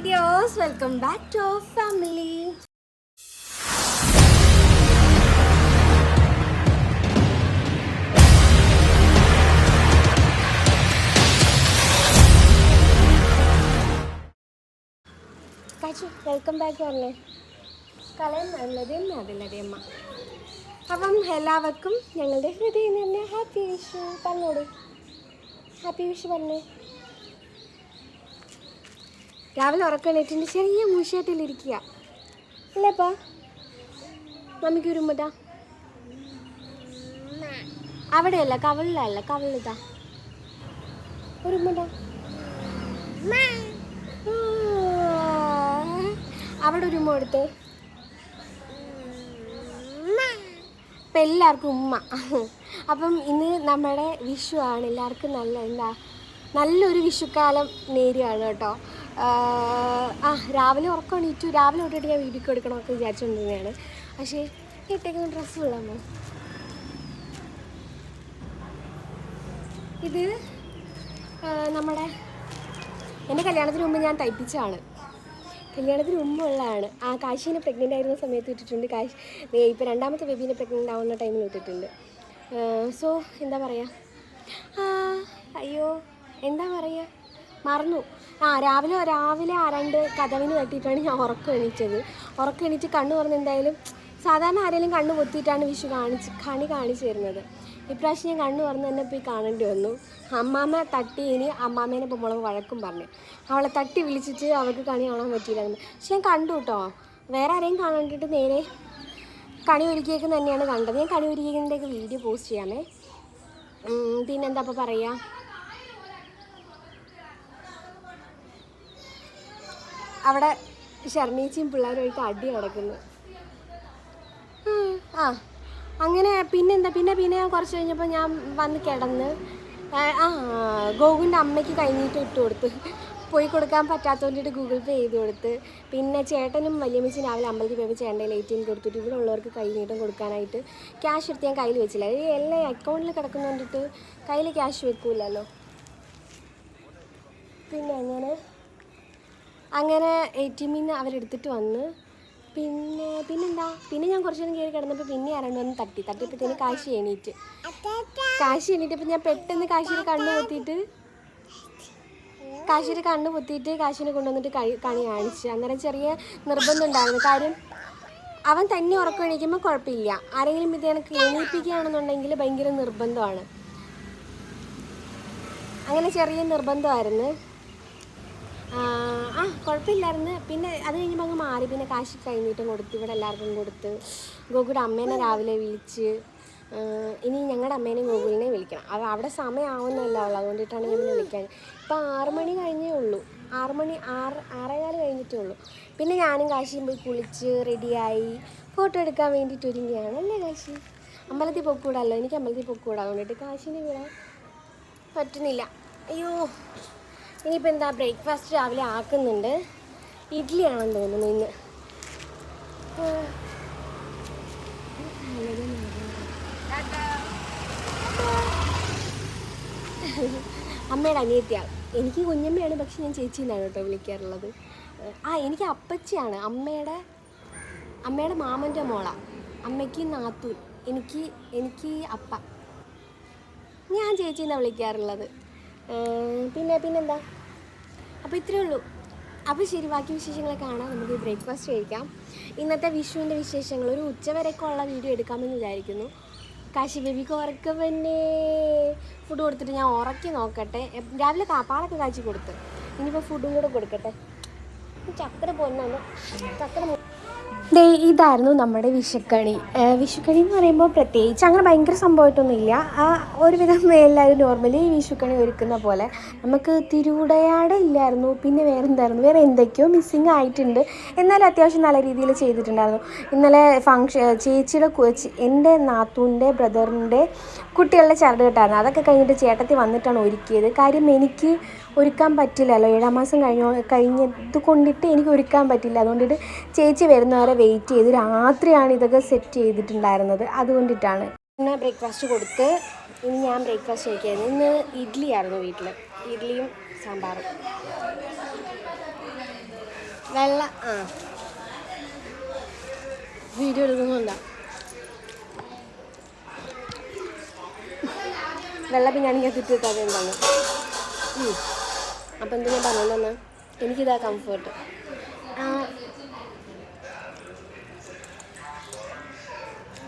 videos, welcome back to our family. Kachu, welcome back പറഞ്ഞേ. കലം നല്ലതേ അമ്മ. അപ്പം എല്ലാവർക്കും ഞങ്ങളുടെ ഹൃദയം തന്നെ ഹാപ്പി വിഷു പറഞ്ഞോളൂ. ഹാപ്പി വിഷു പറഞ്ഞേ. രാവിലെ ഉറക്കണേറ്റിൻ്റെ ചെറിയ മൂശായിട്ടിലിരിക്കുക അല്ലേപ്പാ? മമ്മിക്ക് ഉരുമ്പട്ടാ അവിടെയല്ല, കവളിലല്ല, കവളിതാ ഉരുമ്പട്ടാ. അവിടെ ഉരുമ്പ കൊടുത്തേ. ഇപ്പം എല്ലാവർക്കും ഉമ്മ. അപ്പം ഇന്ന് നമ്മുടെ വിഷു ആണ്. എല്ലാവർക്കും നല്ലൊരു വിഷുക്കാലം നേരുകയാണ് കേട്ടോ. രാവിലെ ഉറക്കം എണീറ്റു. രാവിലെ തൊട്ടിട്ട് ഞാൻ വീഡിയോ എടുക്കണമൊക്കെ വിചാരിച്ചുകൊണ്ടിരുന്നതാണ്. പക്ഷേ ഇട്ടേക്കുന്ന ഡ്രസ്സ് കൊള്ളാമോ? ഇത് എൻ്റെ കല്യാണത്തിന് മുമ്പ് ഞാൻ തയ്പ്പിച്ചതാണ്. കല്യാണത്തിന് മുമ്പുള്ളതാണ്. കാശീനെ പ്രഗ്നൻ്റ് ആയിരുന്ന സമയത്ത് ഇട്ടിട്ടുണ്ട്. ഇപ്പോൾ രണ്ടാമത്തെ ബേബീനെ പ്രഗ്നൻ്റ് ആവുന്ന ടൈമിൽ ഇട്ടിട്ടുണ്ട്. സോ എന്താ പറയുക, അയ്യോ എന്താ പറയുക, മറന്നു. രാവിലെ ആരാണ്ട് കതവിന് തട്ടിയിട്ടാണ് ഞാൻ ഉറക്കം എണീറ്റ് കണ്ണ് തുറന്ന് എന്തായാലും സാധാരണ ആരെങ്കിലും കണ്ണ് പൊത്തിയിട്ടാണ് വിഷു കാണിച്ചു തരുന്നത്. ഇപ്രാവശ്യം ഞാൻ കണ്ണ് തുറന്ന് തന്നെ പോയി കാണേണ്ടി വന്നു. അമ്മാമ്മ തട്ടി. ഇനി അമ്മാമ്മേനെ ഇപ്പോൾ മുളക് വഴക്കും പറഞ്ഞു. അവളെ തട്ടി വിളിച്ചിട്ട് അവൾക്ക് കണി കാണാൻ പറ്റിയില്ലായിരുന്നു. പക്ഷെ ഞാൻ കണ്ടു കേട്ടോ. വേറെ ആരെയും കാണാണ്ടിട്ട് നേരെ കണി ഒരുക്കിയേക്കുന്ന തന്നെയാണ് കണ്ടത്. ഞാൻ കണി ഒരുക്കിയതിൻ്റെയൊക്കെ വീഡിയോ പോസ്റ്റ് ചെയ്യാമേ. പിന്നെന്താ അപ്പോൾ പറയുക, അവിടെ ശർണീച്ചിയും പിള്ളേരുമായിട്ട് അടി നടക്കുന്നു. അങ്ങനെ പിന്നെന്താ പിന്നെ ഞാൻ കുറച്ച് കഴിഞ്ഞപ്പോൾ ഞാൻ വന്ന് കിടന്ന് ഗോകുലിൻ്റെ അമ്മയ്ക്ക് കൈനീട്ടം ഇട്ട് കൊടുത്ത്. പോയി കൊടുക്കാൻ പറ്റാത്തതുകൊണ്ടിട്ട് ഗൂഗിൾ പേ ചെയ്ത് കൊടുത്ത്. പിന്നെ ചേട്ടനും വലിയമ്മച്ചും രാവിലെ അമ്പലത്തിൽ പോയപ്പോൾ ചേട്ടൻ്റെ ATM കൊടുത്തിട്ട് ഇവിടെ ഉള്ളവർക്ക് കൈനീട്ടം കൊടുക്കാനായിട്ട് ക്യാഷ് എടുത്ത് ഞാൻ കയ്യിൽ വെച്ചില്ല. എല്ലാം അക്കൗണ്ടിൽ കിടക്കുന്നതുകൊണ്ടിട്ട് കയ്യിൽ ക്യാഷ് വെക്കൂലല്ലോ. പിന്നെ അങ്ങനെ ATM ന്ന് അവരെടുത്തിട്ട് വന്ന്. പിന്നെന്താ പിന്നെ ഞാൻ കുറച്ച് നേരം കയറി കിടന്നപ്പോൾ പിന്നെ ആരാണ്ട് വന്ന് തട്ടിയപ്പോഴത്തേന് കാശി എണീറ്റപ്പോൾ ഞാൻ പെട്ടെന്ന് കാശിയുടെ കണ്ണ് പൊത്തിയിട്ട് കാശിനെ കൊണ്ടുവന്നിട്ട് കണി കാണിച്ച്. അന്നേരം ചെറിയ നിർബന്ധം ഉണ്ടായിരുന്നു. കാര്യം അവൻ തന്നെ ഉറക്കം എണീക്കുമ്പോൾ കുഴപ്പമില്ല. ആരെങ്കിലും ഇത് എനിക്ക് എണീപ്പിക്കുകയാണെന്നുണ്ടെങ്കിൽ ഭയങ്കര നിർബന്ധമാണ്. അങ്ങനെ ചെറിയ നിർബന്ധമായിരുന്നു. കുഴപ്പമില്ലായിരുന്നു. പിന്നെ അത് കഴിഞ്ഞപ്പോൾ അങ്ങ് മാറി. പിന്നെ കാശി കൈനീട്ടം കൊടുത്ത് ഇവിടെ എല്ലാവർക്കും കൊടുത്ത്. ഗോകുയുടെ അമ്മേനെ രാവിലെ വിളിച്ച്. ഇനി ഞങ്ങളുടെ അമ്മേനെയും ഗോകുലിനെയും വിളിക്കണം. അവിടെ സമയമാവുന്നല്ല ഉള്ളൂ. അതുകൊണ്ടിട്ടാണ് ഞാൻ പിന്നെ വിളിക്കാൻ. ഇപ്പോൾ 6 മണി കഴിഞ്ഞേ ഉള്ളൂ. 6:15 കഴിഞ്ഞിട്ടേ ഉള്ളൂ. പിന്നെ ഞാനും കാശിയും പോയി കുളിച്ച് റെഡിയായി ഫോട്ടോ എടുക്കാൻ വേണ്ടിയിട്ട് ഒരുങ്ങിയാണ്. അല്ലേ കാശി? അമ്പലത്തിൽ പൊക്കൂടാമല്ലോ. എനിക്ക് അമ്പലത്തിൽ പൊക്കൂടാ. അതുകൊണ്ടിട്ട് കാശിനെ വിടാൻ പറ്റുന്നില്ല. അയ്യോ, ഇനിയിപ്പോൾ എന്താ ബ്രേക്ക്ഫാസ്റ്റ് രാവിലെ ആക്കുന്നുണ്ട്. ഇഡ്ഡലിയാണെന്ന് തോന്നുന്നു ഇന്ന്. അമ്മയുടെ അനിയത്തിയാണ്. എനിക്ക് കുഞ്ഞമ്മയാണ്, പക്ഷെ ഞാൻ ചേച്ചിന്നാണ് കേട്ടോ വിളിക്കാറുള്ളത്. എനിക്ക് അപ്പച്ചിയാണ്. അമ്മയുടെ മാമൻ്റെ മോളാണ്. അമ്മയ്ക്ക് നാത്തൂൻ, എനിക്ക് അപ്പ. ഞാൻ ചേച്ചിന്നാണ് വിളിക്കാറുള്ളത്. പിന്നെന്താ, അപ്പോൾ ഇത്രയേ ഉള്ളൂ. അപ്പോൾ ശരി, ബാക്കി വിശേഷങ്ങളൊക്കെ കാണാം. നമുക്ക് ബ്രേക്ക്ഫാസ്റ്റ് കഴിക്കാം. ഇന്നത്തെ വിഷുവിൻ്റെ വിശേഷങ്ങൾ ഒരു ഉച്ചവരെയൊക്കെ ഉള്ള വീഡിയോ എടുക്കാമെന്ന് വിചാരിക്കുന്നു. കാശി ബേബിക്ക് ഉറക്കം തന്നെ. ഫുഡ് കൊടുത്തിട്ട് ഞാൻ ഉറക്കി നോക്കട്ടെ. രാവിലെ പാലൊക്കെ കാച്ചി കൊടുത്ത്. ഇനിയിപ്പോൾ ഫുഡും കൂടെ കൊടുക്കട്ടെ. ചക്കര പൊന്നാണ്. ഇതായിരുന്നു നമ്മുടെ വിഷുക്കണി. വിഷുക്കണി എന്ന് പറയുമ്പോൾ പ്രത്യേകിച്ച് അങ്ങനെ ഭയങ്കര സംഭവമായിട്ടൊന്നുമില്ല. ഒരുവിധം എല്ലാവരും നോർമലി വിഷുക്കണി ഒരുക്കുന്ന പോലെ. നമുക്ക് തിരുവുടയാട ഇല്ലായിരുന്നു. പിന്നെ വേറെ എന്തൊക്കെയോ മിസ്സിങ് ആയിട്ടുണ്ട്. എന്നാലും അത്യാവശ്യം നല്ല രീതിയിൽ ചെയ്തിട്ടുണ്ടായിരുന്നു. ഇന്നലെ ചേച്ചിയുടെ എൻ്റെ നാത്തൂൻ്റെ ബ്രദറിൻ്റെ കുട്ടികളുടെ ചരട് കെട്ടായിരുന്നു. അതൊക്കെ കഴിഞ്ഞിട്ട് ചേട്ടത്തി വന്നിട്ടാണ് ഒരുക്കിയത്. കാര്യം എനിക്ക് ഒരുക്കാൻ പറ്റില്ലല്ലോ. 7-ാം മാസം കഴിഞ്ഞത് കൊണ്ടിട്ട് എനിക്ക് ഒരുക്കാൻ പറ്റില്ല. അതുകൊണ്ടിട്ട് ചേച്ചി വരുന്നവരെ വെയിറ്റ് ചെയ്ത് രാത്രിയാണ് ഇതൊക്കെ സെറ്റ് ചെയ്തിട്ടുണ്ടായിരുന്നത്. അതുകൊണ്ടിട്ടാണ്. പിന്നെ ബ്രേക്ക്ഫാസ്റ്റ് കൊടുത്ത് ഇനി ഞാൻ ബ്രേക്ക്ഫാസ്റ്റ് കഴിക്കായിരുന്നു. ഇന്ന് ഇഡ്ഡലി ആയിരുന്നു വീട്ടിൽ. ഇഡ്ഡലിയും സാമ്പാറും. വെള്ള വീഡിയോ എടുക്കുന്നുണ്ടാ വെള്ള പിന്നാണെങ്കിൽ തിറ്റിട്ടാതെ എന്താണ്. അപ്പം എന്ത് ഞാൻ പറഞ്ഞോണ്ടെന്ന് എനിക്കിതാ കംഫേർട്ട്.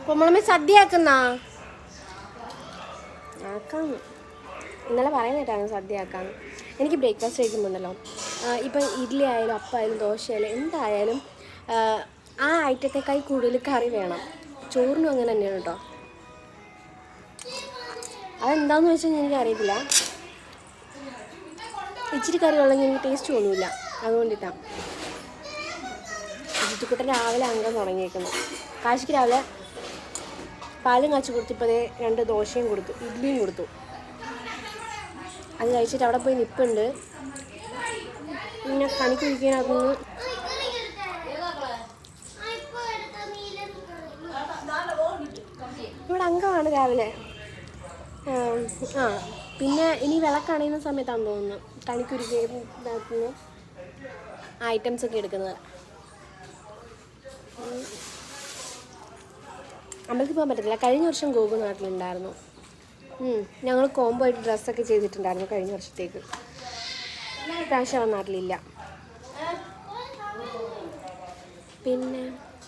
നമ്മളമ്മ സദ്യ ആക്കാന്ന് ഇന്നലെ പറയുന്നിട്ടാണ് സദ്യ ആക്കാന്ന്. എനിക്ക് ബ്രേക്ക്ഫാസ്റ്റ് കഴിക്കുമ്പോണ്ടല്ലോ ഇപ്പം ഇഡ്ഡലി ആയാലും അപ്പമായാലും ദോശയായാലും എന്തായാലും ആ ഐറ്റത്തേക്കായി കൂടുതൽ കറി വേണം. ചോറിനും അങ്ങനെ തന്നെയാണ് കേട്ടോ. അതെന്താണെന്ന് വെച്ചാൽ എനിക്കറിയത്തില്ല, ഇച്ചിരി കറി ഉള്ളെങ്കിൽ എനിക്ക് ടേസ്റ്റ് തോന്നില്ല. അതുകൊണ്ടിട്ടാണ് ജിത്തുക്കുട്ടൻ രാവിലെ അംഗം തുടങ്ങിയേക്കുന്നു. കാശിക്ക് രാവിലെ പാലും കാച്ചി കൊടുത്തിപ്പോഴേ 2 ദോശയും കൊടുത്തു, ഇഡ്ഡലിയും കൊടുത്തു. അത് കഴിച്ചിട്ട് അവിടെ പോയി നിൽപ്പുണ്ട്. പിന്നെ കണിക്കുഴിക്കാനകത്തുനിന്ന് ഇവിടെ അംഗമാണ് രാവിലെ. പിന്നെ ഇനി വിളക്കണയുന്ന സമയത്താണെന്ന് തോന്നുന്നു കണിക്കുരുക്കകത്തുനിന്ന് ഐറ്റംസൊക്കെ എടുക്കുന്നത്. അമ്പലത്തിൽ പോകാൻ പറ്റത്തില്ല. കഴിഞ്ഞ വർഷം ഗോപു നാട്ടിലുണ്ടായിരുന്നു. ഞങ്ങൾ കോംബോ ആയിട്ട് ഡ്രസ്സൊക്കെ ചെയ്തിട്ടുണ്ടായിരുന്നു കഴിഞ്ഞ വർഷത്തേക്ക്. പ്രാവശ്യം അവൻ നാട്ടിലില്ല.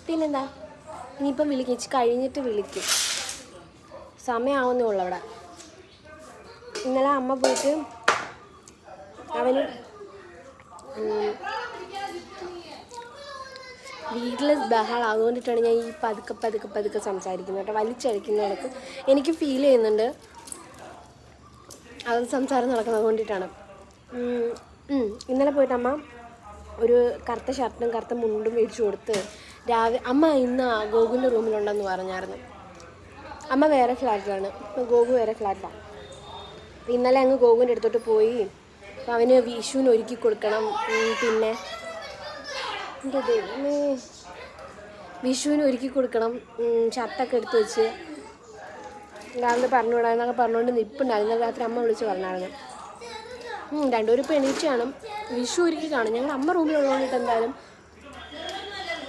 പിന്നെന്താ ഇനിയിപ്പം വിളിക്കും, കഴിഞ്ഞിട്ട് വിളിക്കും. സമയമാവുന്നേ ഉള്ളൂ അവിടെ. ഇന്നലെ അമ്മ പോയിട്ട് അവന് വീട്ടിൽ ബഹളം. അതുകൊണ്ടിട്ടാണ് ഞാൻ ഈ പതുക്കെ സംസാരിക്കുന്നത് കേട്ടോ. വലിച്ചഴിക്കുന്നതൊക്കെ എനിക്ക് ഫീൽ ചെയ്യുന്നുണ്ട്. അത് സംസാരം നടക്കുന്നത് കൊണ്ടിട്ടാണ്. ഇന്നലെ പോയിട്ട് അമ്മ ഒരു കറുത്ത ഷർട്ടും കറുത്ത മുണ്ടും മേടിച്ചു കൊടുത്ത് രാവിലെ അമ്മ ഇന്ന് ഗോകുവിൻ്റെ റൂമിലുണ്ടെന്ന് പറഞ്ഞായിരുന്നു. അമ്മ വേറെ ഫ്ലാറ്റിലാണ്, ഗോകു വേറെ ഫ്ലാറ്റിലാണ്. ഇന്നലെ അങ്ങ് ഗോകുവിൻ്റെ അടുത്തോട്ട് പോയി. അപ്പം അവന് വിഷുവിന് ഒരുക്കി കൊടുക്കണം. പിന്നെ എൻ്റെ ദൈവമേ, വിഷുവിന് ഒരുക്കി കൊടുക്കണം. ഷർട്ടൊക്കെ എടുത്ത് വെച്ച് രാവിലെ പറഞ്ഞുവിടാന്നൊക്കെ പറഞ്ഞുകൊണ്ട് നിൽപ്പുണ്ടായിരുന്നു. രാത്രി അമ്മ വിളിച്ച് പറഞ്ഞായിരുന്നു. രണ്ടുപേരും ഇപ്പോൾ എണീറ്റ് കാണും. വിഷു ഒരുക്കി കാണും. ഞങ്ങൾ അമ്മ റൂമിലുള്ളതുകൊണ്ടിട്ട് എന്തായാലും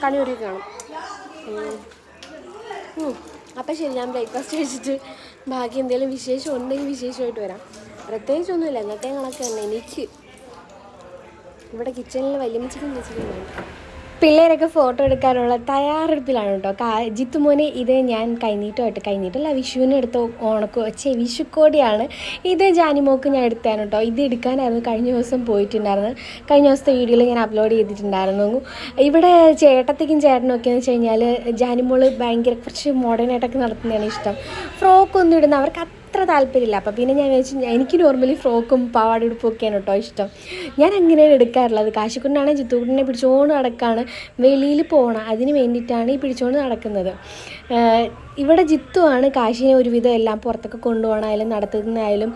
കണി ഒരുക്കി കാണും. അപ്പം ശരി, ഞാൻ ബ്രേക്ക്ഫാസ്റ്റ് കഴിച്ചിട്ട് ബാക്കി എന്തെങ്കിലും വിശേഷം ഉണ്ടെങ്കിൽ വിശേഷമായിട്ട് വരാം. പ്രത്യേകിച്ചൊന്നുമില്ല, എന്നത്തെ കണക്ക് തന്നെ. എനിക്ക് ഇവിടെ കിച്ചണിൽ വലിയമ്മച്ചിക്കും ചേച്ചിക്കും വേണ്ട. പിള്ളേരൊക്കെ ഫോട്ടോ എടുക്കാനുള്ള തയ്യാറെടുപ്പിലാണ് കേട്ടോ. ജിത്തുമോനെ ഇത് ഞാൻ കൈനീട്ടമല്ല, വിഷുവിന് എടുത്ത വിഷുക്കോടിയാണ് ഇത്. ജാനിമോക്ക് ഞാൻ എടുത്തതാണ് കേട്ടോ. ഇത് എടുക്കാനായിരുന്നു കഴിഞ്ഞ ദിവസം പോയിട്ടുണ്ടായിരുന്നത്. കഴിഞ്ഞ ദിവസത്തെ വീഡിയോയിൽ ഞാൻ അപ്ലോഡ് ചെയ്തിട്ടുണ്ടായിരുന്നു. ഇവിടെ ചേട്ടത്തിക്കും ചേട്ടനും ഒക്കെ എന്ന് വെച്ച് കഴിഞ്ഞാൽ ജാനിമോൾ ഭയങ്കര കുറച്ച് മോഡേണായിട്ടൊക്കെ നടത്തുന്നതാണ് ഇഷ്ടം. ഫ്രോക്കൊന്നും ഇടുന്ന അവർക്ക് അത്ര താല്പര്യമില്ല. അപ്പം പിന്നെ ഞാൻ വെച്ച് എനിക്ക് നോർമലി ഫ്രോക്കും പാവാടുടുപ്പും ഒക്കെയാണ് കേട്ടോ ഇഷ്ടം. ഞാൻ അങ്ങനെയാണ് എടുക്കാറുള്ളത്. കാശിക്കുട്ടനാണെങ്കിൽ ജിത്തുക്കുട്ടനെ പിടിച്ചുകൊണ്ട് നടക്കുകയാണ്. വെളിയിൽ പോകണം, അതിന് വേണ്ടിയിട്ടാണ് ഈ പിടിച്ചുകൊണ്ട് നടക്കുന്നത്. ഇവിടെ ജിത്തുവാണ് കാശിനെ ഒരുവിധം എല്ലാം പുറത്തൊക്കെ കൊണ്ടുപോകണമായാലും നടത്തുന്നതായാലും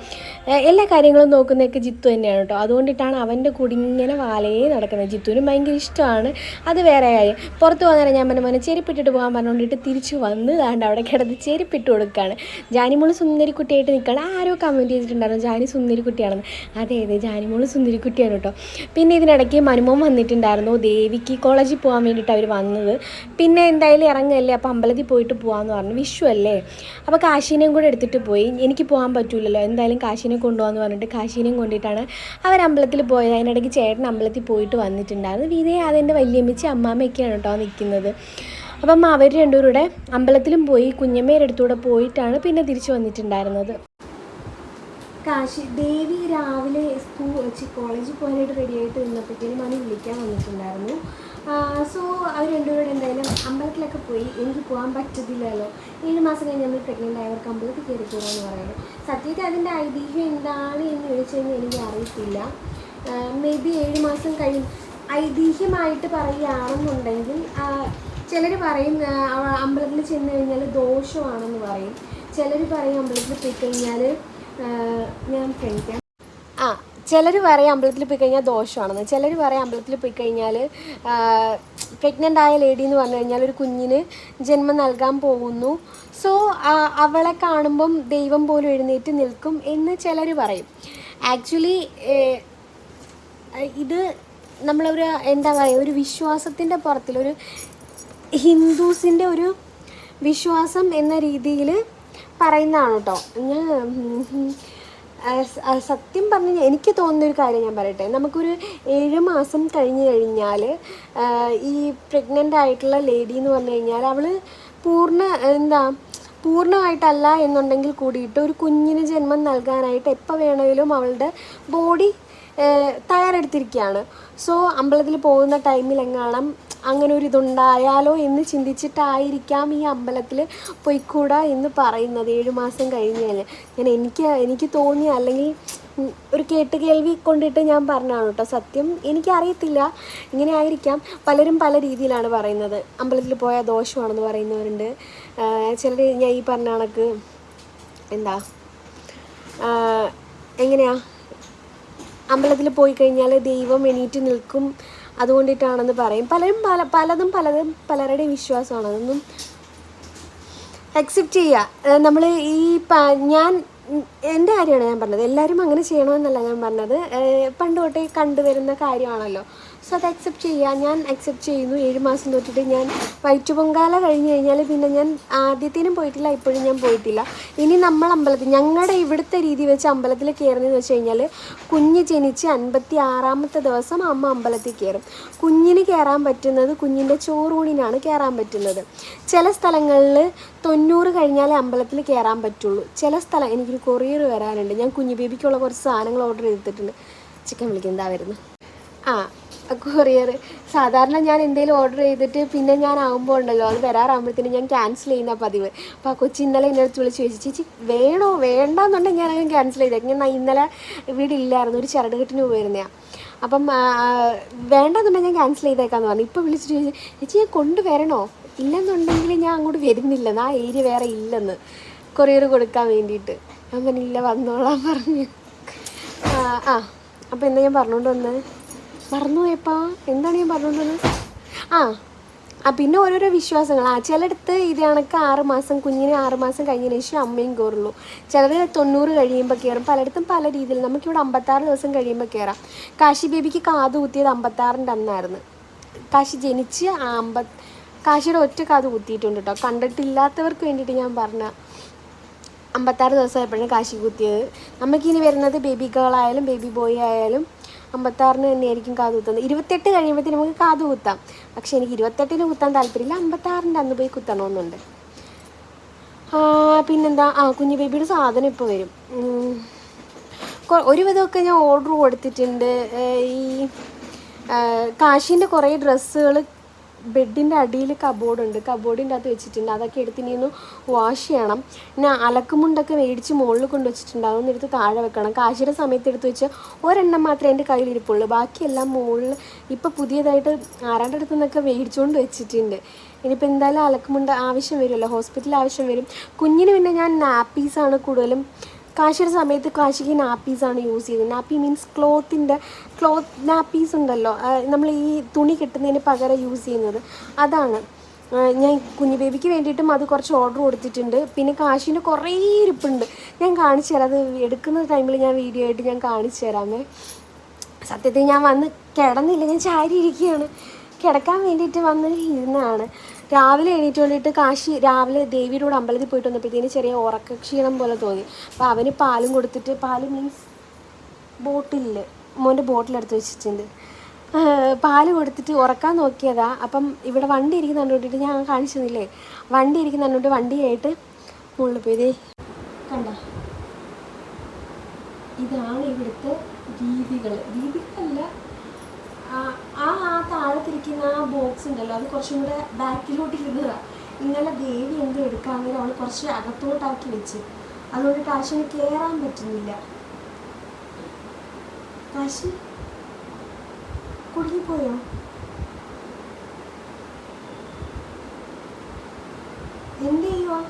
എല്ലാ കാര്യങ്ങളും നോക്കുന്നതൊക്കെ ജിത്തു തന്നെയാണ് കേട്ടോ. അതുകൊണ്ടിട്ടാണ് അവൻ്റെ കൂടി ഇങ്ങനെ വാലയെ നടക്കുന്നത്. ജിത്തുവിനും ഭയങ്കര ഇഷ്ടമാണ്, അത് വേറെ കാര്യം. പുറത്ത് പോകുന്നേരം ഞാൻ മോനെ ചെരുപ്പിട്ടിട്ട് പോകാൻ പറഞ്ഞുകൊണ്ടിട്ട് തിരിച്ച് വന്ന് താണ്ട് അവിടെ കിടന്ന് ചെരുപ്പിട്ട് കൊടുക്കുകയാണ്. ജാനിമോള് സുന്ദരിക്കുട്ടിയായിട്ട് നിൽക്കുകയാണ്. ആരോ കമൻറ്റ് ചെയ്തിട്ടുണ്ടായിരുന്നു ജാനി സുന്ദരിക്കുട്ടിയാണെന്ന്. അതെ ജാനിമോള് സുന്ദരിക്കുട്ടിയാണ് കേട്ടോ. പിന്നെ ഇതിനിടയ്ക്ക് മനുമോൻ വന്നിട്ടുണ്ടായിരുന്നു. ദേവിക്ക് കോളേജിൽ പോകാൻ വേണ്ടിയിട്ട് അവർ വന്നത്. പിന്നെ എന്തായാലും ഇറങ്ങല്ലേ, അപ്പോൾ അമ്പലത്തിൽ പോയിട്ട് പോകാമെന്ന് പറഞ്ഞു. വിഷു അല്ലേ, അപ്പോൾ കാശീനെയും കൂടെ എടുത്തിട്ട് പോയി. എനിക്ക് പോകാൻ പറ്റില്ലല്ലോ, എന്തായാലും കാശീനെ കൊണ്ടുപോകാമെന്ന് പറഞ്ഞിട്ട് കാശീനെയും കൊണ്ടിട്ടാണ് അവർ അമ്പലത്തിൽ പോയത്. അതിനിടയ്ക്ക് ചേട്ടൻ അമ്പലത്തിൽ പോയിട്ട് വന്നിട്ടുണ്ടായിരുന്നു. വിധേ അതെൻ്റെ വലിയമ്മച്ചി അമ്മാമ്മയൊക്കെയാണ് കേട്ടോ നിൽക്കുന്നത്. അപ്പം അവർ രണ്ടുപേരുടെ അമ്പലത്തിലും പോയി കുഞ്ഞമ്മയുടെ അടുത്തൂടെ പോയിട്ടാണ് പിന്നെ തിരിച്ചു വന്നിട്ടുണ്ടായിരുന്നത്. ദേവി രാവിലെ കോളേജിൽ പോകാനായിട്ട് റെഡിയായിട്ട് നിന്നപ്പോഴത്തേനും അവന് വിളിക്കാൻ വന്നിട്ടുണ്ടായിരുന്നു. സോ അവർ രണ്ടുപേരും എന്തായാലും അമ്പലത്തിലൊക്കെ പോയി. എനിക്ക് പോകാൻ പറ്റത്തില്ലല്ലോ, 7 മാസം കഴിഞ്ഞ് നമ്മൾ പ്രഗ്നൻ്റ് ആയവർക്ക് അമ്പലത്തിൽ കയറി പോകാമെന്ന് പറയുന്നത്. സത്യത്തിൽ അതിൻ്റെ ഐതിഹ്യം എന്താണ് എന്ന് ചോദിച്ചതെന്ന് എനിക്ക് അറിയത്തില്ല. മേ ബി 7 മാസം ഐതിഹ്യമായിട്ട് പറയുകയാണെന്നുണ്ടെങ്കിൽ ചിലർ പറയും അമ്പലത്തിൽ ചെന്ന് കഴിഞ്ഞാൽ ദോഷമാണെന്ന് പറയും. ചിലർ പറയും അമ്പലത്തിൽ പോയി കഴിഞ്ഞാൽ ചിലർ പറയും അമ്പലത്തിൽ പോയി കഴിഞ്ഞാൽ ദോഷമാണെന്ന്. ചിലർ പറയും അമ്പലത്തിൽ പോയി കഴിഞ്ഞാൽ പ്രഗ്നൻ്റ് ആയ ലേഡി എന്ന് പറഞ്ഞു കഴിഞ്ഞാൽ ഒരു കുഞ്ഞിന് ജന്മം നൽകാൻ പോകുന്നു. സോ അവളെ കാണുമ്പം ദൈവം പോലും എഴുന്നേറ്റ് നിൽക്കും എന്ന് ചിലർ പറയും. ആക്ച്വലി ഇത് നമ്മളൊരു എന്താ പറയുക, ഒരു വിശ്വാസത്തിൻ്റെ പുറത്തിലൊരു ഹിന്ദുസിൻ്റെ ഒരു വിശ്വാസം എന്ന രീതിയിൽ പറയുന്നതാണ് കേട്ടോ. ഞാൻ സത്യം പറഞ്ഞു എനിക്ക് തോന്നുന്നൊരു കാര്യം ഞാൻ പറയട്ടെ. നമുക്കൊരു 7 മാസം കഴിഞ്ഞ് കഴിഞ്ഞാൽ ഈ പ്രഗ്നൻ്റ് ആയിട്ടുള്ള ലേഡി എന്ന് പറഞ്ഞു കഴിഞ്ഞാൽ അവൾ പൂർണ്ണമായിട്ടല്ല എന്നുണ്ടെങ്കിൽ കൂടിയിട്ട് ഒരു കുഞ്ഞിന് ജന്മം നൽകാനായിട്ട് എപ്പോൾ വേണമെങ്കിലും അവളുടെ ബോഡി തയ്യാറെടുത്തിരിക്കുകയാണ്. സോ അമ്പലത്തിൽ പോകുന്ന ടൈമിലെങ്ങാണം അങ്ങനെ ഒരു ഇതുണ്ടായാലോ എന്ന് ചിന്തിച്ചിട്ടായിരിക്കാം ഈ അമ്പലത്തിൽ പോയിക്കൂടാ എന്ന് പറയുന്നത് 7 മാസം കഴിഞ്ഞാൽ. എനിക്ക് തോന്നിയ, അല്ലെങ്കിൽ ഒരു കേട്ടുകേൾവി കൊണ്ടിട്ട് ഞാൻ പറഞ്ഞതാണ് കേട്ടോ. സത്യം എനിക്കറിയത്തില്ല, ഇങ്ങനെ ആയിരിക്കാം. പലരും പല രീതിയിലാണ് പറയുന്നത്. അമ്പലത്തിൽ പോയാൽ ദോഷമാണെന്ന് പറയുന്നവരുണ്ട്. ചിലർ ഞാൻ ഈ പറഞ്ഞ കണക്ക് എങ്ങനെയാ അമ്പലത്തിൽ പോയി കഴിഞ്ഞാൽ ദൈവം എണീറ്റ് നിൽക്കും, അതുകൊണ്ടിട്ടാണെന്ന് പറയും. പലതും പലരുടെയും വിശ്വാസമാണ്. അതൊന്നും അക്സെപ്റ്റ് ചെയ്യുക. നമ്മൾ ഞാൻ എൻ്റെ കാര്യമാണ് ഞാൻ പറഞ്ഞത്. എല്ലാവരും അങ്ങനെ ചെയ്യണമെന്നല്ല ഞാൻ പറഞ്ഞത്. പണ്ട് തൊട്ടേ കണ്ടുവരുന്ന കാര്യമാണല്ലോ. സോ അത് അക്സെപ്റ്റ് ചെയ്യുക. ഞാൻ അക്സെപ്റ്റ് ചെയ്യുന്നു. 7 മാസം തൊട്ടിട്ട് ഞാൻ വയറ്റുപൊങ്കാല കഴിഞ്ഞ് കഴിഞ്ഞാൽ പിന്നെ ഞാൻ ആദ്യത്തേനും പോയിട്ടില്ല, ഇപ്പോഴും ഞാൻ പോയിട്ടില്ല. ഇനി നമ്മൾ അമ്പലത്തിൽ, ഞങ്ങളുടെ ഇവിടുത്തെ രീതി വെച്ച് അമ്പലത്തിൽ കയറുന്നതെന്ന് വെച്ച് കഴിഞ്ഞാൽ കുഞ്ഞ് ജനിച്ച് 56ാമത്തെ ദിവസം അമ്മ അമ്പലത്തിൽ കയറും. കുഞ്ഞിന് കയറാൻ പറ്റുന്നത് കുഞ്ഞിൻ്റെ ചോറൂണിനാണ് കയറാൻ പറ്റുന്നത്. ചില സ്ഥലങ്ങളിൽ 90 കഴിഞ്ഞാലേ അമ്പലത്തിൽ കയറാൻ പറ്റുള്ളൂ. ചില സ്ഥലം, എനിക്കൊരു കൊറിയർ വരാനുണ്ട്. ഞാൻ കുഞ്ഞു ബേബിക്കുള്ള കുറച്ച് സാധനങ്ങൾ ഓർഡർ ചെയ്തിട്ടുണ്ട്. ചിക്കൻ വിളിക്കുന്നതാ വരുന്നത്. കൊറിയർ സാധാരണ ഞാൻ എന്തെങ്കിലും ഓർഡർ ചെയ്തിട്ട് പിന്നെ ഞാൻ ആകുമ്പോൾ ഉണ്ടല്ലോ, അത് വരാറാകുമ്പോഴത്തേനും ഞാൻ ക്യാൻസൽ ചെയ്യുന്ന പതിവ്. അപ്പോൾ ആ കൊച്ചി ഇന്നലെ എൻ്റെ അടുത്ത് വിളിച്ച് ചോദിച്ചു, ചേച്ചി വേണോ വേണ്ടാന്നുണ്ടെങ്കിൽ ഞാനങ്ങനെ ക്യാൻസൽ ചെയ്തേക്കും. ഞാൻ ഇന്നലെ വീട് ഇല്ലായിരുന്നു, ഒരു ചരടുകെട്ടിന് പോയിരുന്നതാണ്. അപ്പം വേണ്ടാന്നുണ്ടെങ്കിൽ ഞാൻ ക്യാൻസൽ ചെയ്തേക്കാന്ന് പറഞ്ഞു. ഇപ്പോൾ വിളിച്ചിട്ട് ചോദിച്ചു, ചേച്ചി ഞാൻ കൊണ്ടുവരണോ? ഇല്ലെന്നുണ്ടെങ്കിൽ ഞാൻ അങ്ങോട്ട് വരുന്നില്ലെന്ന്, ആ ഏരിയ വേറെ ഇല്ലെന്ന് കൊറിയർ കൊടുക്കാൻ വേണ്ടിയിട്ട്. ഞാൻ പറഞ്ഞില്ല, വന്നോളാൻ പറഞ്ഞു. അപ്പോൾ എന്താ ഞാൻ പറഞ്ഞുകൊണ്ട് വന്നത്? മറന്നുപോയപ്പാ, എന്താണ് ഞാൻ പറഞ്ഞുകൊണ്ടത്? പിന്നെ ഓരോരോ വിശ്വാസങ്ങൾ. ചിലയിടത്ത് ഇത് കണക്ക് 6 മാസം, കുഞ്ഞിന് 6 മാസം കഴിഞ്ഞതിന് ശേഷം അമ്മയും കയറുള്ളൂ. ചിലർ 90 കഴിയുമ്പോൾ കയറും. പലയിടത്തും പല രീതിയിൽ. നമുക്കിവിടെ 56 ദിവസം കഴിയുമ്പോൾ കയറാം. കാശി ബേബിക്ക് കാത് കുത്തിയത് 56ൻ്റെ അന്നായിരുന്നു. കാശി ജനിച്ച് കാശിയുടെ ഒറ്റ കാത് കുത്തിയിട്ടുണ്ട് കേട്ടോ. കണ്ടിട്ടില്ലാത്തവർക്ക് വേണ്ടിയിട്ട് ഞാൻ പറഞ്ഞ 56 ദിവസമായപ്പോഴാണ് കാശി കുത്തിയത്. നമുക്കിനി വരുന്നത് ബേബി ഗേൾ ആയാലും ബേബി ബോയ് ആയാലും 56-ന് തന്നെയായിരിക്കും കാത് കുത്തുന്നത്. 28 കഴിയുമ്പോഴത്തേന് നമുക്ക് കാത് കുത്താം. പക്ഷെ എനിക്ക് 28-ന് കുത്താൻ താല്പര്യമില്ല, 56-ൻ്റെ അന്ന് പോയി കുത്തണമെന്നുണ്ട്. പിന്നെന്താ, കുഞ്ഞു ബേബിയുടെ സാധനം ഇപ്പോൾ വരും. ഒരുവിധമൊക്കെ ഞാൻ ഓർഡർ കൊടുത്തിട്ടുണ്ട്. ഈ കാശിൻ്റെ കുറേ ഡ്രസ്സുകൾ ബെഡിൻ്റെ അടിയിൽ കബോർഡുണ്ട്, കബോർഡിൻ്റെ അകത്ത് വെച്ചിട്ടുണ്ട്. അതൊക്കെ എടുത്ത് ഇനി ഒന്ന് വാഷ് ചെയ്യണം. പിന്നെ അലക്കുമുണ്ടൊക്കെ മേടിച്ച് മുകളിൽ കൊണ്ട് വെച്ചിട്ടുണ്ട്, അതൊന്നും എടുത്ത് താഴെ വെക്കണം. കാശിയുടെ സമയത്ത് എടുത്ത് വെച്ച് ഒരെണ്ണം മാത്രമേ എൻ്റെ കയ്യിലിരിപ്പുള്ളൂ. ബാക്കിയെല്ലാം മുകളിൽ ഇപ്പോൾ പുതിയതായിട്ട് ആരാൻ്റെ അടുത്തു നിന്നൊക്കെ മേടിച്ചുകൊണ്ട് വെച്ചിട്ടുണ്ട്. ഇനിയിപ്പോൾ എന്തായാലും അലക്കുമുണ്ട് ആവശ്യം വരുമല്ലോ, ഹോസ്പിറ്റലിൽ ആവശ്യം വരും. കുഞ്ഞിന് പിന്നെ ഞാൻ നാപ്പീസാണ് കൂടുതലും. കാശിയുടെ സമയത്ത് കാശിക്ക് നാപ്പീസാണ് യൂസ് ചെയ്തത്. നാപ്പി മീൻസ് ക്ലോത്ത് നാപ്പീസ് ഉണ്ടല്ലോ, നമ്മൾ ഈ തുണി കെട്ടുന്നതിന് പകരം യൂസ് ചെയ്യുന്നത്, അതാണ്. ഞാൻ കുഞ്ഞു ബേബിക്ക് വേണ്ടിയിട്ടും അത് കുറച്ച് ഓർഡർ കൊടുത്തിട്ടുണ്ട്. പിന്നെ കാശിന് കുറേ ഇരിപ്പുണ്ട്, ഞാൻ കാണിച്ചു തരാം. അത് എടുക്കുന്ന ടൈമിൽ ഞാൻ വീഡിയോ ആയിട്ട് ഞാൻ കാണിച്ചു തരാമേ. സത്യത്തിൽ ഞാൻ വന്ന് കിടന്നില്ല, ഞാൻ ചാരി ഇരിക്കുകയാണ്. കിടക്കാൻ വേണ്ടിയിട്ട് വന്ന് ഇരുന്നാണ്. രാവിലെ എണീറ്റ് വേണ്ടിയിട്ട് കാശി രാവിലെ ദേവിയുടെ കൂടെ അമ്പലത്തിൽ പോയിട്ട് വന്നപ്പോഴത്തേന് ചെറിയ ഉറക്ക ക്ഷീണം പോലെ തോന്നി. അപ്പോൾ അവന് പാലും കൊടുത്തിട്ട്, പാല് മീൻസ് ബോട്ടിലിൽ, മോൻ്റെ ബോട്ടിലെടുത്ത് വെച്ചിട്ടുണ്ട്. പാല് കൊടുത്തിട്ട് ഉറക്കാൻ നോക്കിയതാ. അപ്പം ഇവിടെ വണ്ടി ഇരിക്കുന്ന കണ്ടുകൊണ്ടിട്ട് ഞാൻ കാണിച്ചതില്ലേ, വണ്ടി ഇരിക്കുന്ന കണ്ടുകൊണ്ട് വണ്ടിയായിട്ട് മുകളിൽ പോയതേ കണ്ട. ഇതാണ് ഇവിടുത്തെ രീതികളല്ല. ആ താഴത്തിരിക്കുന്ന ആ ബോക്സ് ഉണ്ടല്ലോ, അത് കുറച്ചും കൂടെ ബാക്കിലോട്ട് ഇരുന്നതാണ്. ഇന്നലെ ദേവി എന്തോ എടുക്കാമെങ്കിൽ അവൾ കുറച്ച് അകത്തോട്ടാക്കി വെച്ച്, അതുകൊണ്ട് കാശിന് കയറാൻ പറ്റുന്നില്ല. കാശി കുടുങ്ങിപ്പോയോ? എന്ത് ചെയ്യുവാ?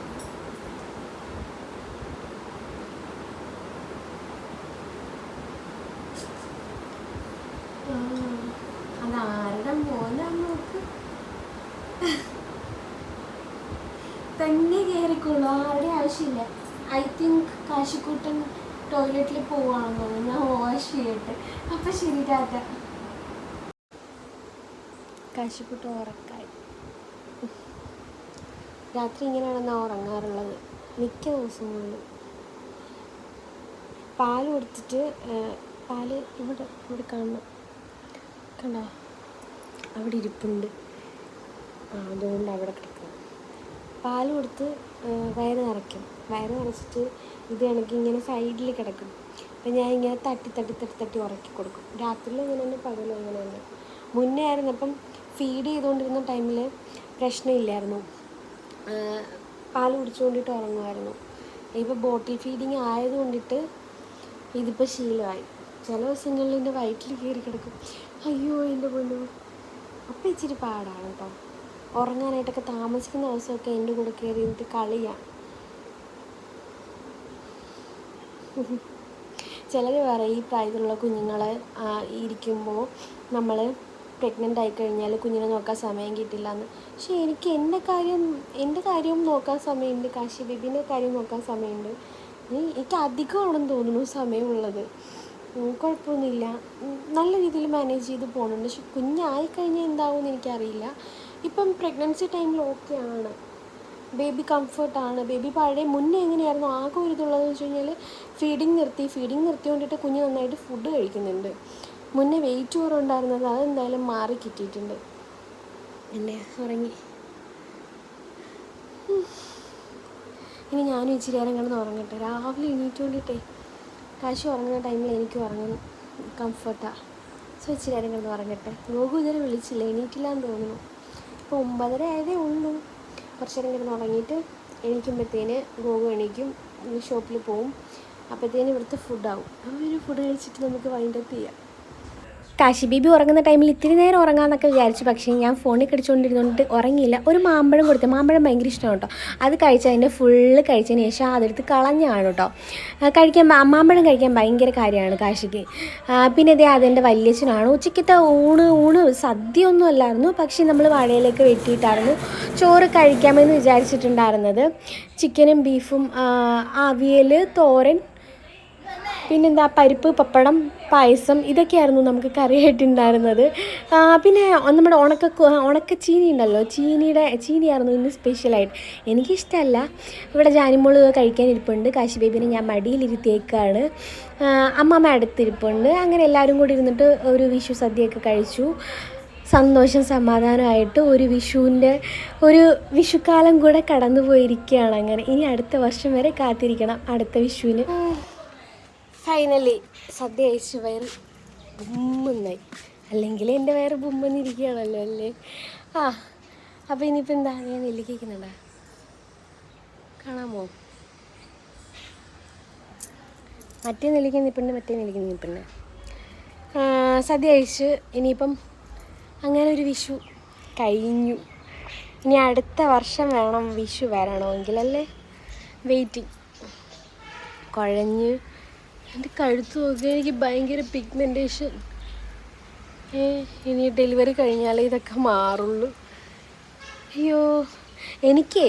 അതാരുടെ മോനാന്ന് നോക്ക്. തന്നെ കയറിക്കോളൂ, ആരുടെ ആവശ്യമില്ല. ഐ തിങ്ക് കാശിക്കൂട്ടൻ ടോയ്ലറ്റിൽ പോവാണെന്ന് തോന്നുന്നു. ഞാൻ വാഷ് ചെയ്യട്ടെ. അപ്പം ശരി, ടാറ്റ. കാശിക്കുട്ട ഉറക്കായി. രാത്രി ഇങ്ങനെയാണ് ഞാൻ ഉറങ്ങാറുള്ളത് മിക്ക ദിവസങ്ങളിലും. പാൽ കൊടുത്തിട്ട് പാല് ഇവിടെ കാണണം, കണ്ടോ അവിടെ ഇരിപ്പുണ്ട്. അതുകൊണ്ട് അവിടെ കിടക്കണം. പാൽ കൊടുത്ത് വയറ് നിറയ്ക്കും. വയറ് നിറച്ചിട്ട് ഇത് കണക്ക് ഇങ്ങനെ സൈഡിൽ കിടക്കും. അപ്പം ഞാൻ ഇങ്ങനെ തട്ടി ഉറക്കി കൊടുക്കും. രാത്രിയിൽ ഇങ്ങനെ തന്നെ, പകലും ഇങ്ങനെ തന്നെ. മുന്നേ ആയിരുന്നപ്പം ഫീഡ് ചെയ്തുകൊണ്ടിരുന്ന ടൈമിൽ പ്രശ്നമില്ലായിരുന്നു, പാൽ കുടിച്ചുകൊണ്ടിട്ട് ഉറങ്ങുമായിരുന്നു. ഇപ്പോൾ ബോട്ടിൽ ഫീഡിങ് ആയതുകൊണ്ടിട്ട് ഇതിപ്പോൾ ശീലമായി. ചില ദിവസങ്ങളിൽ എൻ്റെ വയറ്റിൽ കയറി കിടക്കും. അയ്യോ എൻ്റെ പൊന്നു. അപ്പം ഇച്ചിരി പാടാണ് കേട്ടോ. ഉറങ്ങാനായിട്ടൊക്കെ താമസിക്കുന്ന ദിവസമൊക്കെ എൻ്റെ കൂടെ കയറി ഇരുന്നിട്ട് കളിയാണ്. ചിലർ പറയും ഈ പ്രായത്തിലുള്ള കുഞ്ഞുങ്ങളെ ഇരിക്കുമ്പോൾ നമ്മൾ പ്രഗ്നൻ്റ് ആയിക്കഴിഞ്ഞാൽ കുഞ്ഞിനെ നോക്കാൻ സമയം കിട്ടില്ല എന്ന്. പക്ഷേ എനിക്ക് എൻ്റെ കാര്യം നോക്കാൻ സമയമുണ്ട്, കാശി ബേബീൻ്റെ കാര്യം നോക്കാൻ സമയമുണ്ട്. എനിക്ക് അധികമാണെന്ന് തോന്നുന്നു സമയമുള്ളത്. കുഴപ്പമൊന്നുമില്ല, നല്ല രീതിയിൽ മാനേജ് ചെയ്ത് പോകുന്നുണ്ട്. പക്ഷെ കുഞ്ഞായിക്കഴിഞ്ഞാൽ എന്താവുമെന്ന് എനിക്കറിയില്ല. ഇപ്പം പ്രഗ്നൻസി ടൈമിൽ ഓക്കെയാണ്, ബേബി കംഫർട്ടാണ്. ബേബി പഴയ മുന്നേ എങ്ങനെയായിരുന്നു, ആകെ ഒരു ഇതുള്ളതെന്ന് വെച്ച് കഴിഞ്ഞാൽ ഫീഡിങ് നിർത്തിക്കൊണ്ടിട്ട് കുഞ്ഞ് നന്നായിട്ട് ഫുഡ് കഴിക്കുന്നുണ്ട്. മുന്നേ വെയിറ്റ് കുറവുണ്ടായിരുന്നത് അതെന്തായാലും മാറി കിട്ടിയിട്ടുണ്ട്. എന്നെ ഉറങ്ങി. ഇനി ഞാനും ഇച്ചിരി നേരം കിടന്ന് ഉറങ്ങട്ടെ. രാവിലെ എണീറ്റുകൊണ്ടിട്ടേ കാശി ഉറങ്ങുന്ന ടൈമിൽ എനിക്ക് ഉറങ്ങുന്നു, കംഫർട്ടാണ്. സോ ഇച്ചിരി നേരം കിടന്ന് ഉറങ്ങട്ടെ. ഗോകു ഇതുവരെ വിളിച്ചില്ല, എണീറ്റില്ല എന്ന് തോന്നുന്നു. ഇപ്പോൾ 9:30 ആയതേ ഉള്ളൂ. കുറച്ച് നേരം കിടന്ന് ഉറങ്ങിയിട്ട് എണീക്കുമ്പോഴത്തേന് ഗോകു എണീക്കും, ഷോപ്പിൽ പോവും. അപ്പോഴത്തേന് ഇവിടുത്തെ ഫുഡാവും. അപ്പോൾ ഫുഡ് കഴിച്ചിട്ട് നമുക്ക് വൈൻഡപ്പ് ചെയ്യാം. കാശി ബേബി ഉറങ്ങുന്ന ടൈമിൽ ഇത്തിരി നേരം ഉറങ്ങാമെന്നൊക്കെ വിചാരിച്ചു. പക്ഷേ ഞാൻ ഫോണിൽ കടിച്ചുകൊണ്ടിരുന്നുകൊണ്ട് ഉറങ്ങിയില്ല. ഒരു മാമ്പഴം കൊടുത്തു. മാമ്പഴം ഭയങ്കര ഇഷ്ടമാണ് കേട്ടോ. അത് കഴിച്ചതിൻ്റെ ഫുള്ള് കഴിച്ചതിന് ശേഷം അതെടുത്ത് കളഞ്ഞാണ് കേട്ടോ. മാമ്പഴം കഴിക്കാൻ ഭയങ്കര കാര്യമാണ് കാശിക്ക്. പിന്നെ ഇതേ അതെൻ്റെ വല്യച്ഛനാണ്. ഉച്ചയ്ക്കത്തെ ഊണ് സദ്യ ഒന്നും അല്ലായിരുന്നു, പക്ഷേ നമ്മൾ വാഴയിലേക്ക് വെട്ടിയിട്ടായിരുന്നു ചോറ് കഴിക്കാമെന്ന് വിചാരിച്ചിട്ടുണ്ടായിരുന്നത്. ചിക്കനും ബീഫും, അവിയൽ, തോരൻ, പിന്നെന്താ പരിപ്പ്, പപ്പടം, പായസം, ഇതൊക്കെയായിരുന്നു നമുക്ക് കറിയായിട്ടുണ്ടായിരുന്നത്. പിന്നെ നമ്മുടെ ഉണക്കച്ചീനി ഉണ്ടല്ലോ, ചീനിയായിരുന്നു ഇന്ന് സ്പെഷ്യലായിട്ട്. എനിക്കിഷ്ടമല്ല. ഇവിടെ ജാനിമോള് കഴിക്കാനിരിപ്പുണ്ട്. കാശി ബേബിനെ ഞാൻ മടിയിലിരുത്തിയേക്കാണ്. അമ്മമ്മ അടുത്തിരിപ്പുണ്ട്. അങ്ങനെ എല്ലാവരും കൂടി ഇരുന്നിട്ട് ഒരു വിഷു സദ്യയൊക്കെ കഴിച്ചു. സന്തോഷം സമാധാനമായിട്ട് ഒരു വിഷുക്കാലം കൂടെ കടന്നു പോയിരിക്കുകയാണ്. അങ്ങനെ ഇനി അടുത്ത വർഷം വരെ കാത്തിരിക്കണം അടുത്ത വിഷുവിന്. ഫൈനലി സദ്യ കഴിച്ച് വയറ് ബുമ്മെന്നായി. അല്ലെങ്കിൽ എൻ്റെ വയറ് ബുമ്മെന്നിരിക്കുകയാണല്ലോ അല്ലേ. അപ്പോൾ ഇനിയിപ്പോൾ എന്താ, ഞാൻ നെല്ലിക്കുന്നുണ്ടാ, കാണാമോ? മറ്റേ നെല്ലിക്ക നിൽപ്പുണ്ട്. സദ്യ കഴിച്ച് ഇനിയിപ്പം അങ്ങനെ ഒരു വിഷു കഴിഞ്ഞു. ഇനി അടുത്ത വർഷം വേണം വിഷു വരണമെങ്കിലല്ലേ. വെയിറ്റിംഗ്. കുഴഞ്ഞ് എൻ്റെ കഴുത്ത് നോക്കി, എനിക്ക് ഭയങ്കര പിഗ്മെൻറ്റേഷൻ. ഇനി ഡെലിവറി കഴിഞ്ഞാലേ ഇതൊക്കെ മാറുള്ളൂ. അയ്യോ, എനിക്ക്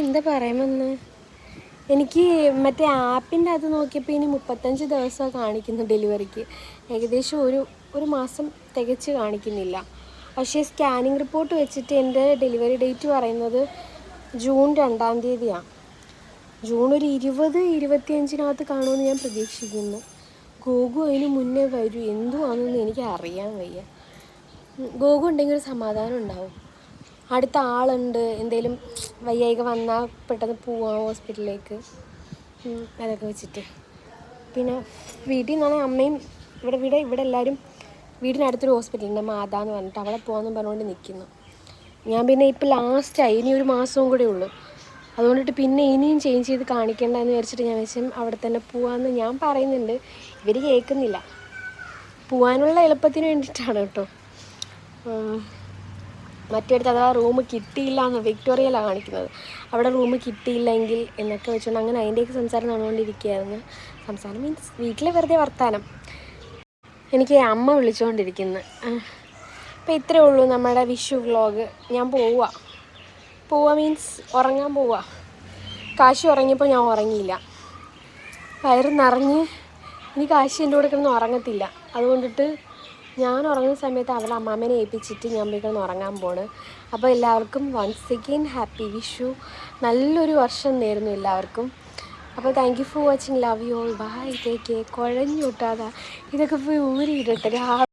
എന്താ പറയുമെന്ന്, എനിക്ക് മറ്റേ ആപ്പിൻ്റെ അത് നോക്കിയപ്പോൾ ഇനി 35 ദിവസമാണ് കാണിക്കുന്നു ഡെലിവറിക്ക്. ഏകദേശം ഒരു മാസം തികച്ച് കാണിക്കുന്നില്ല. പക്ഷേ സ്കാനിങ് റിപ്പോർട്ട് വെച്ചിട്ട് എൻ്റെ ഡെലിവറി ഡേറ്റ് പറയുന്നത് ജൂൺ 2-ാം തീയതിയാണ്. ജൂൺ ഒരു 20-25 കാണുമെന്ന് ഞാൻ പ്രതീക്ഷിക്കുന്നു. ഗോകു അതിന് മുന്നേ വരും. എന്തുവാണെന്ന് എനിക്ക് അറിയാൻ വയ്യ. ഗോകു ഉണ്ടെങ്കിൽ ഒരു സമാധാനം ഉണ്ടാവും. അടുത്ത ആളുണ്ട്, എന്തെങ്കിലും വയ്യായിക വന്നാൽ പെട്ടെന്ന് പോവാം ഹോസ്പിറ്റലിലേക്ക്, അതൊക്കെ വെച്ചിട്ട്. പിന്നെ വീട്ടിൽ നിന്നാണ് അമ്മയും ഇവിടെ എല്ലാവരും, വീടിനടുത്തൊരു ഹോസ്പിറ്റലുണ്ട് മാതാ എന്ന് പറഞ്ഞിട്ട്, അവിടെ പോകാമെന്ന് പറഞ്ഞുകൊണ്ട് നിൽക്കുന്നു. ഞാൻ പിന്നെ ഇപ്പോൾ ലാസ്റ്റായി, ഇനി ഒരു മാസവും കൂടെ ഉള്ളൂ. അതുകൊണ്ടിട്ട് പിന്നെ ഇനിയും ചേഞ്ച് ചെയ്ത് കാണിക്കേണ്ട എന്ന് വിചാരിച്ചിട്ട് ഞാൻ വെച്ചാൽ അവിടെ തന്നെ പോകാമെന്ന് ഞാൻ പറയുന്നുണ്ട്. ഇവർ കേൾക്കുന്നില്ല. പോകാനുള്ള എളുപ്പത്തിന് വേണ്ടിയിട്ടാണ് കേട്ടോ. മറ്റേടത്ത് അഥവാ റൂം കിട്ടിയില്ല എന്ന് വിക്ടോറിയയിലാണ് കാണിക്കുന്നത്. അവിടെ റൂം കിട്ടിയില്ലെങ്കിൽ എന്നൊക്കെ വെച്ചുകൊണ്ട് അങ്ങനെ അതിൻ്റെയൊക്കെ സംസാരം നടന്നുകൊണ്ടിരിക്കുകയായിരുന്നു. സംസാരം മീൻസ് വീട്ടിലെ വെറുതെ വർത്താനം. എനിക്ക് അമ്മ വിളിച്ചുകൊണ്ടിരിക്കുന്നു. അപ്പോൾ ഇത്രയേ ഉള്ളൂ നമ്മുടെ വിഷു വ്ളോഗ്. ഞാൻ പോവുക മീൻസ് ഉറങ്ങാൻ പോവുക. കാശി ഉറങ്ങിയപ്പോൾ ഞാൻ ഉറങ്ങിയില്ല. വയറ് നിറഞ്ഞ് ഇനി കാശി എൻ്റെ കൂടെ കിടന്ന് ഉറങ്ങത്തില്ല. അതുകൊണ്ടിട്ട് ഞാൻ ഉറങ്ങുന്ന സമയത്ത് അവളെ അമ്മാമ്മേനെ ഏൽപ്പിച്ചിട്ട് ഞാൻ പോയി കിടന്ന് ഉറങ്ങാൻ പോണ്. അപ്പോൾ എല്ലാവർക്കും വൺസ് അഗെയിൻ ഹാപ്പി വിഷു. നല്ലൊരു വർഷം നേരുന്നു എല്ലാവർക്കും. അപ്പോൾ thank you for watching. Love you all. Bye. Take care. കുഴഞ്ഞു വിട്ടാതാ ഇതൊക്കെ പോയി ഊരിയിടട്ടെ.